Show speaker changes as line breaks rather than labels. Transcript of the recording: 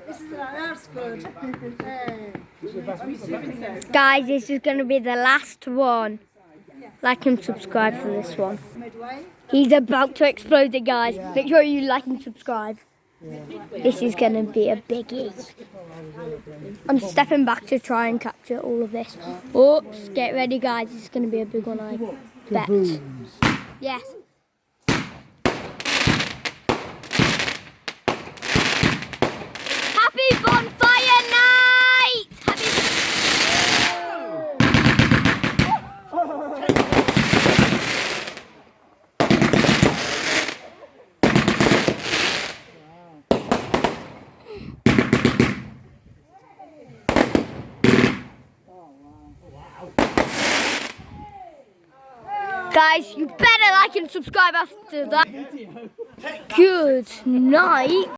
That's good.
Guys, this is going to be the last one. Like and subscribe for this one. He's about to explode it, guys. Make sure you like and subscribe. This is going to be a biggie. I'm stepping back to try and capture all of this. Oops, get ready, guys. It's going to be a big one, I bet. Yes. Happy Bonfire Night! Guys, you better like and subscribe after that. Good night.